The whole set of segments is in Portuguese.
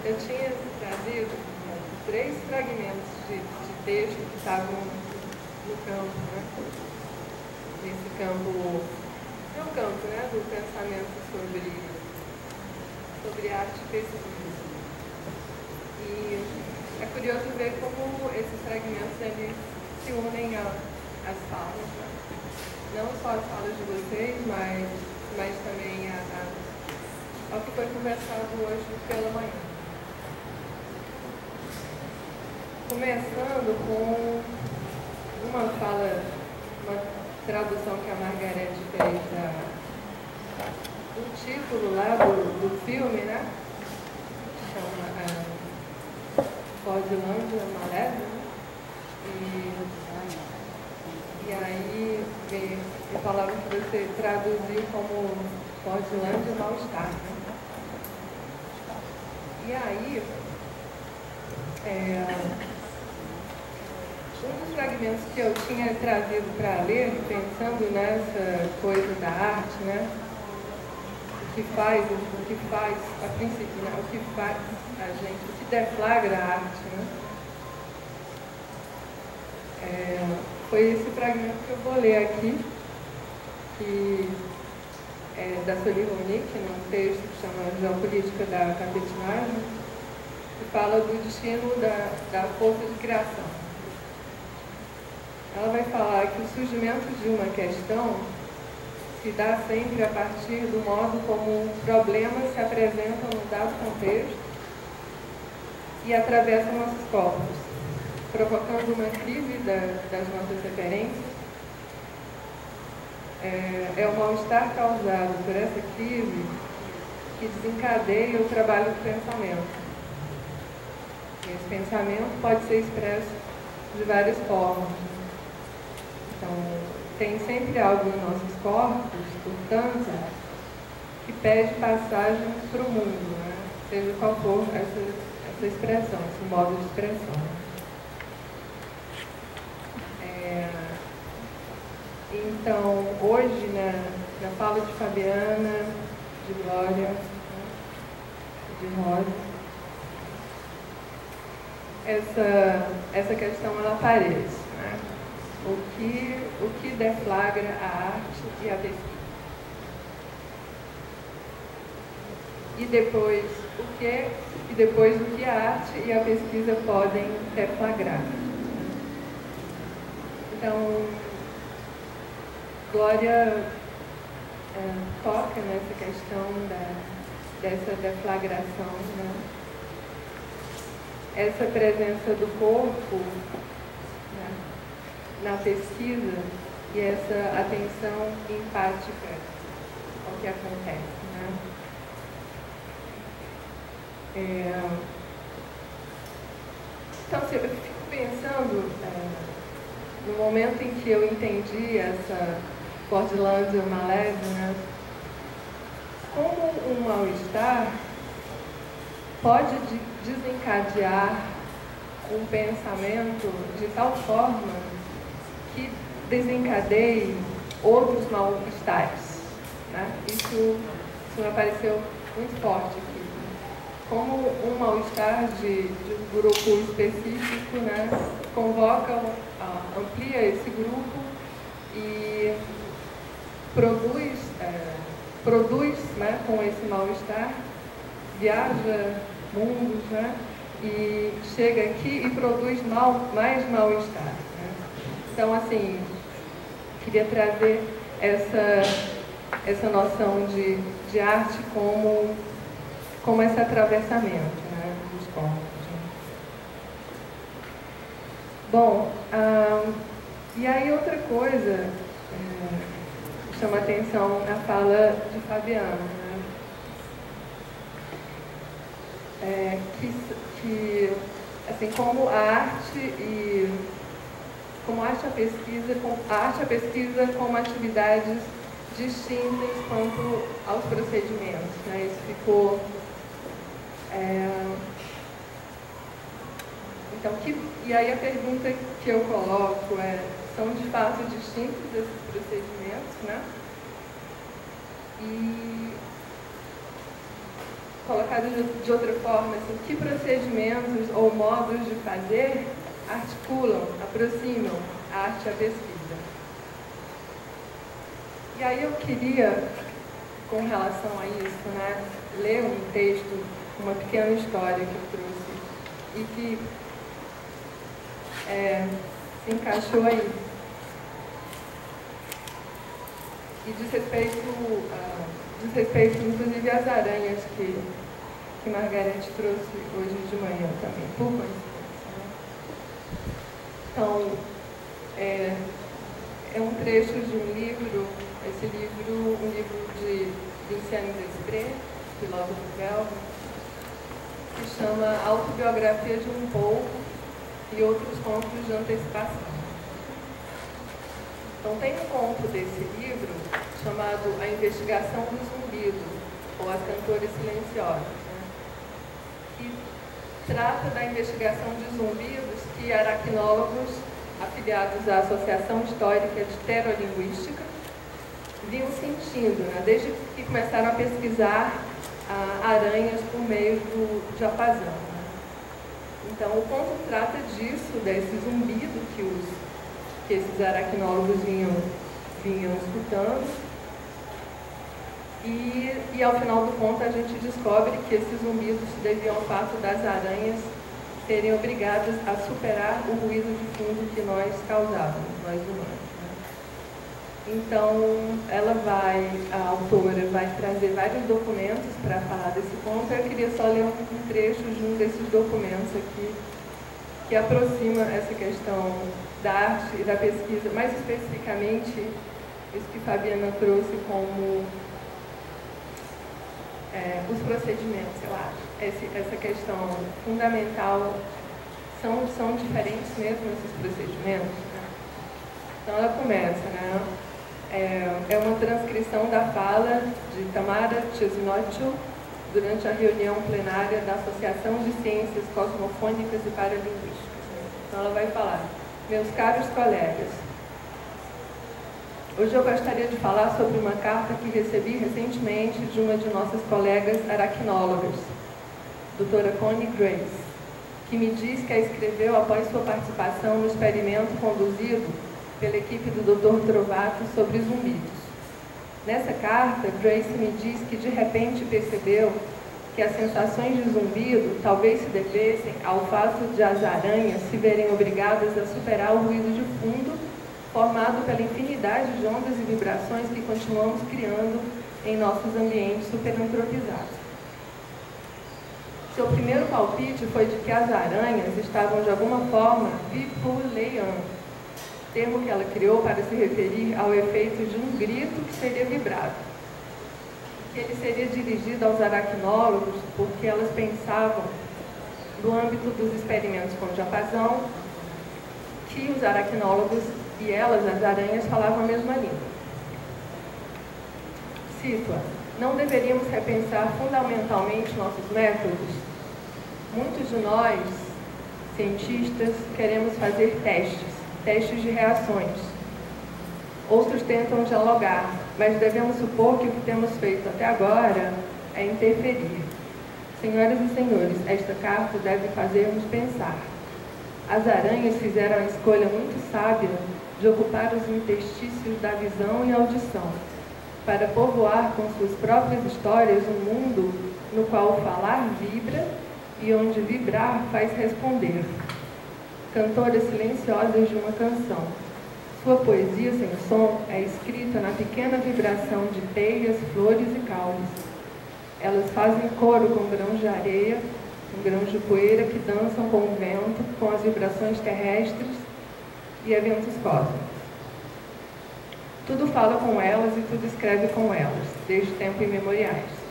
eu tinha trazido 3 fragmentos de texto que estavam no campo, né? Nesse campo, é o campo, né? Do pensamento sobre arte e pesquisa. E é curioso ver como esses fragmentos eles se unem às falas, né? Não só as falas de vocês, mas também ao que foi conversado hoje pela manhã. Começando com uma fala, uma tradução que a Margarete fez do título lá do filme, né? Chama Fordlândia Malévola, né? E aí me falaram que você traduziu como Fordlândia Mal-Estar, né? E aí, um dos fragmentos que eu tinha trazido para ler, pensando nessa coisa da arte, né? O que faz a princípio, né? O que faz a gente, o que deflagra a arte, né? Foi esse fragmento que eu vou ler aqui, que é da Sully Ronick, num texto que chama Geopolítica da Capetinagem, que fala do destino da força de criação. Ela vai falar que o surgimento de uma questão se dá sempre a partir do modo como problemas se apresentam no dado contexto e atravessam nossos corpos, provocando uma crise das nossas referências. É o mal-estar causado por essa crise que desencadeia o trabalho do pensamento. Esse pensamento pode ser expresso de várias formas. Então, tem sempre algo em nossos corpos, portanto, que pede passagem para o mundo, né? Seja qual for essa expressão, esse modo de expressão. Então, hoje, na fala de Fabiana, de Glória, de Rosa, essa questão ela aparece, né? O que deflagra a arte e a pesquisa. E depois o que a arte e a pesquisa podem deflagrar. Então, Glória toca nessa questão dessa deflagração, né? Essa presença do corpo, né, na pesquisa e essa atenção empática ao que acontece, né? Então, eu fico pensando no momento em que eu entendi essa Fordlândia Malévola, né, como um mal-estar pode desencadear um pensamento de tal forma que desencadeie outros mal-estares, né? Isso me pareceu muito forte aqui. Como um mal-estar de um grupo específico, né, convoca, amplia esse grupo e produz, né, com esse mal-estar, viaja mundos, né, e chega aqui e produz mais mal-estar, né? Então, assim, queria trazer essa noção de arte como esse atravessamento, né, dos corpos. Né? Bom, e aí outra coisa chama atenção na fala de Fabiana, né? Que assim, como a arte e a arte e a pesquisa como atividades distintas quanto aos procedimentos, né? Isso ficou então, e aí a pergunta que eu coloco são de fato distintos esses procedimentos, né? colocado de outra forma, assim, que procedimentos ou modos de fazer articulam, aproximam a arte à pesquisa. E aí eu queria, com relação a isso, né, ler um texto, uma pequena história que eu trouxe e que se encaixou aí. E diz respeito inclusive às aranhas que Margarete trouxe hoje de manhã também, por coincidência, né? Então, é um trecho de um livro, um livro de Vinciane Desprez, filósofo belga, que chama Autobiografia de um Povo e Outros Contos de Antecipação. Então, tem um conto desse livro chamado A Investigação do Zumbido, ou As Cantoras Silenciosas, né? Que trata da investigação de zumbidos que aracnólogos afiliados à Associação Histórica de Pterolinguística vinham sentindo, né? Desde que começaram a pesquisar aranhas por meio do diapasão, né? Então, o conto trata disso, desse zumbido que esses aracnólogos vinham escutando. E ao final do conto a gente descobre que esses zumbidos se deviam ao fato das aranhas serem obrigadas a superar o ruído de fundo que nós causávamos, nós humanos, né? Então, a autora vai trazer vários documentos para falar desse conto. Eu queria só ler um trecho de um desses documentos aqui, que aproxima essa questão da arte e da pesquisa, mais especificamente isso que Fabiana trouxe como os procedimentos, eu acho. Essa questão fundamental, são diferentes mesmo esses procedimentos, né? Então ela começa, né? É uma transcrição da fala de Tamara Chesnoccio durante a reunião plenária da Associação de Ciências Cosmofônicas e Paralinguísticas. Então ela vai falar: meus caros colegas, hoje eu gostaria de falar sobre uma carta que recebi recentemente de uma de nossas colegas aracnólogas, doutora Connie Grace, que me diz que a escreveu após sua participação no experimento conduzido pela equipe do Dr. Trovato sobre zumbidos. Nessa carta, Grace me diz que de repente percebeu que as sensações de zumbido talvez se devessem ao fato de as aranhas se verem obrigadas a superar o ruído de fundo formado pela infinidade de ondas e vibrações que continuamos criando em nossos ambientes superantropizados. Seu primeiro palpite foi de que as aranhas estavam de alguma forma vipuleando, termo que ela criou para se referir ao efeito de um grito que seria vibrado, que ele seria dirigido aos aracnólogos porque elas pensavam, no âmbito dos experimentos com diapasão, que os aracnólogos e elas, as aranhas, falavam a mesma língua. Cito-a: não deveríamos repensar fundamentalmente nossos métodos? Muitos de nós, cientistas, queremos fazer testes de reações. Outros tentam dialogar, mas devemos supor que o que temos feito até agora é interferir. Senhoras e senhores, esta carta deve fazer-nos pensar. As aranhas fizeram a escolha muito sábia de ocupar os interstícios da visão e audição, para povoar com suas próprias histórias um mundo no qual o falar vibra e onde vibrar faz responder. Cantoras silenciosas de uma canção. Sua poesia sem som é escrita na pequena vibração de teias, flores e caules. Elas fazem coro com grãos de areia, com grãos de poeira que dançam com o vento, com as vibrações terrestres e eventos cósmicos. Tudo fala com elas e tudo escreve com elas, desde tempos imemoriais.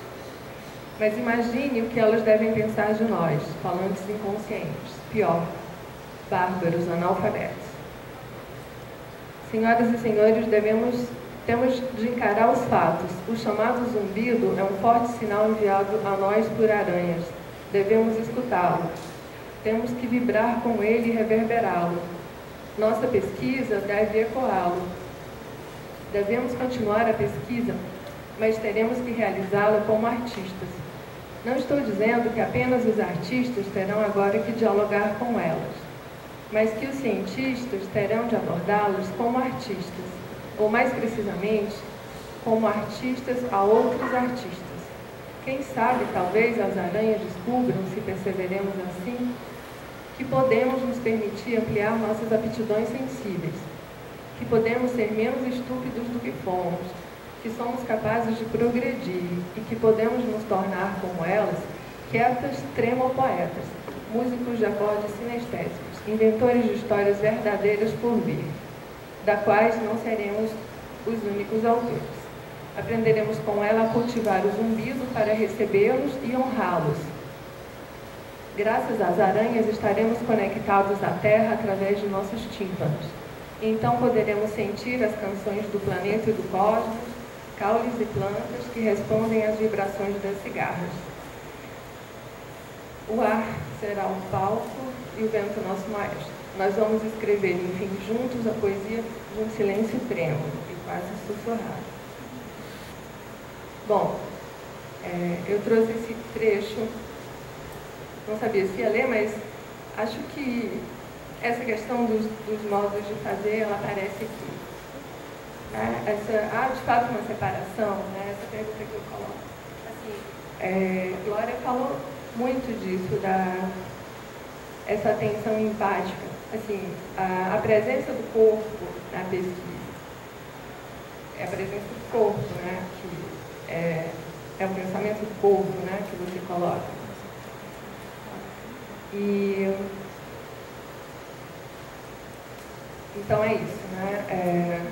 Mas imagine o que elas devem pensar de nós, falantes inconscientes, pior, bárbaros, analfabetos. Senhoras e senhores, temos de encarar os fatos. O chamado zumbido é um forte sinal enviado a nós por aranhas. Devemos escutá-lo. Temos que vibrar com ele e reverberá-lo. Nossa pesquisa deve ecoá-lo. Devemos continuar a pesquisa, mas teremos que realizá-la como artistas. Não estou dizendo que apenas os artistas terão agora que dialogar com elas, mas que os cientistas terão de abordá-los como artistas, ou mais precisamente, como artistas a outros artistas. Quem sabe, talvez, as aranhas descubram, se perseveremos assim, que podemos nos permitir ampliar nossas aptidões sensíveis, que podemos ser menos estúpidos do que fomos, que somos capazes de progredir e que podemos nos tornar como elas, quietas tremopoetas, músicos de acordes sinestésicos, inventores de histórias verdadeiras por vir, da quais não seremos os únicos autores. Aprenderemos com ela a cultivar o zumbido para recebê-los e honrá-los. Graças às aranhas estaremos conectados à Terra através de nossos tímpanos. Então poderemos sentir as canções do planeta e do cosmos, caules e plantas que respondem às vibrações das cigarras. O ar será o palco e o vento nosso maestro. Nós vamos escrever, enfim, juntos a poesia de um silêncio trêmulo e quase sussurrado. Bom, eu trouxe esse trecho, não sabia se ia ler, mas acho que essa questão dos modos de fazer, ela aparece aqui. De fato, uma separação, né? Essa pergunta que eu coloco. Assim, Glória falou muito disso, essa atenção empática. Assim, a presença do corpo na pesquisa. É a presença do corpo, né? Que é o pensamento do corpo, né? Que você coloca. Então é isso, né?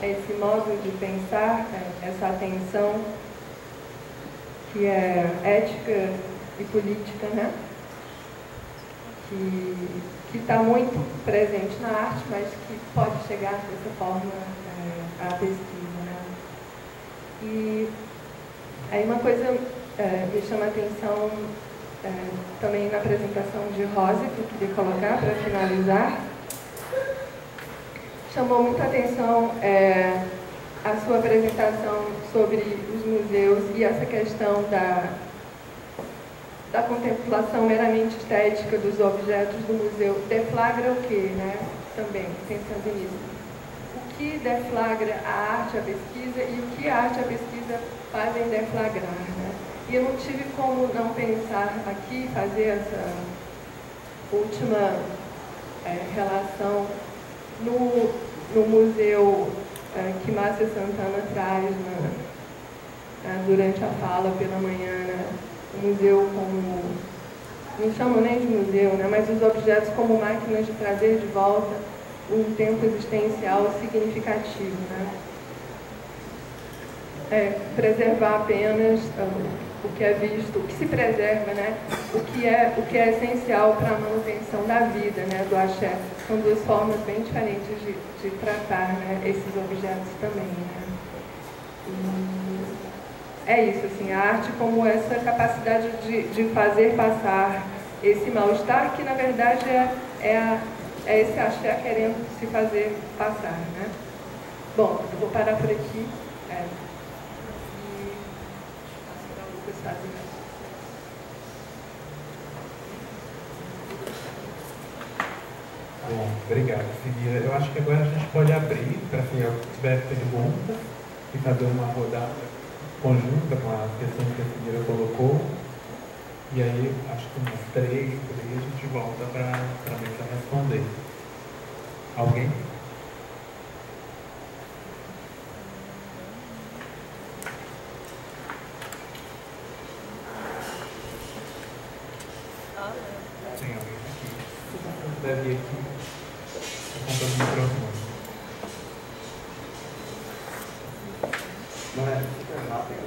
Esse modo de pensar, essa atenção que é ética e política, né? Que está muito presente na arte, mas que pode chegar dessa forma à pesquisa, né? E aí uma coisa me chama a atenção também na apresentação de Rosa, que eu queria colocar para finalizar. Chamou muita atenção a sua apresentação sobre os museus e essa questão da contemplação meramente estética dos objetos do museu. Deflagra o quê, né? Também, pensando nisso. O que deflagra a arte, a pesquisa, e o que a arte e a pesquisa fazem deflagrar, né? E eu não tive como não pensar aqui, fazer essa última relação no museu que Márcia Santana traz durante a fala pela manhã, né? O museu como, não chamam nem de museu, né? Mas os objetos como máquinas de trazer de volta um tempo existencial significativo, né? Preservar apenas o que é visto, o que se preserva, né? O que é essencial para a manutenção da vida, né? Do axé. São duas formas bem diferentes de tratar, né? Esses objetos também, né? É isso, assim, a arte como essa capacidade de fazer passar esse mal-estar, que na verdade é esse axé querendo se fazer passar, né? Bom, eu vou parar por aqui. Bom, obrigado, Figueira. Eu acho que agora a gente pode abrir para quem tiver perguntas e fazer uma rodada conjunta com as questões que a Figueira colocou. E aí, acho que umas 3 por aí a gente volta para a mesa responder. Alguém? Tem alguém aqui? Deve ir aqui. A conta do microfone. Não é super rápido.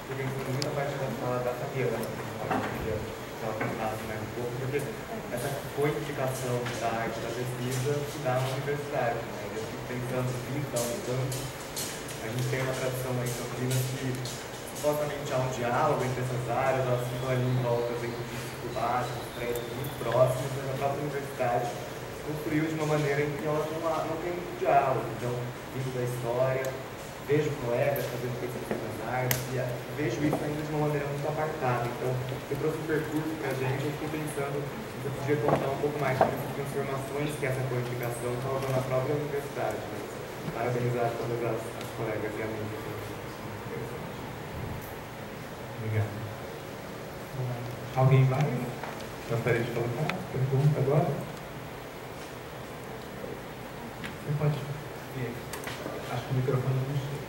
Porque muita parte da fala da Fabiana, que ela contasse mais um pouco, porque essa codificação da arte da pesquisa se dá na universidade, né? Eu fico pensando vindo da Unicamp, a gente tem uma tradição aí em Campinas que supostamente há um diálogo entre essas áreas, elas ficam ali em volta dentro de dificuldades, prédios muito próximos, mas a própria universidade construiu de uma maneira em que elas não tem muito diálogo. Então, vindo da história, vejo colegas fazendo pesquisa nas artes, e vejo isso ainda de uma maneira muito apartada. Então, eu trouxe um percurso para a gente, eu fiquei pensando se eu podia contar um pouco mais sobre as transformações que essa codificação causou na própria universidade. Né? Parabenizar todas as colegas e amigos. Obrigado. Alguém mais gostaria de colocar pergunta agora? Você pode. Acho que o microfone não chega.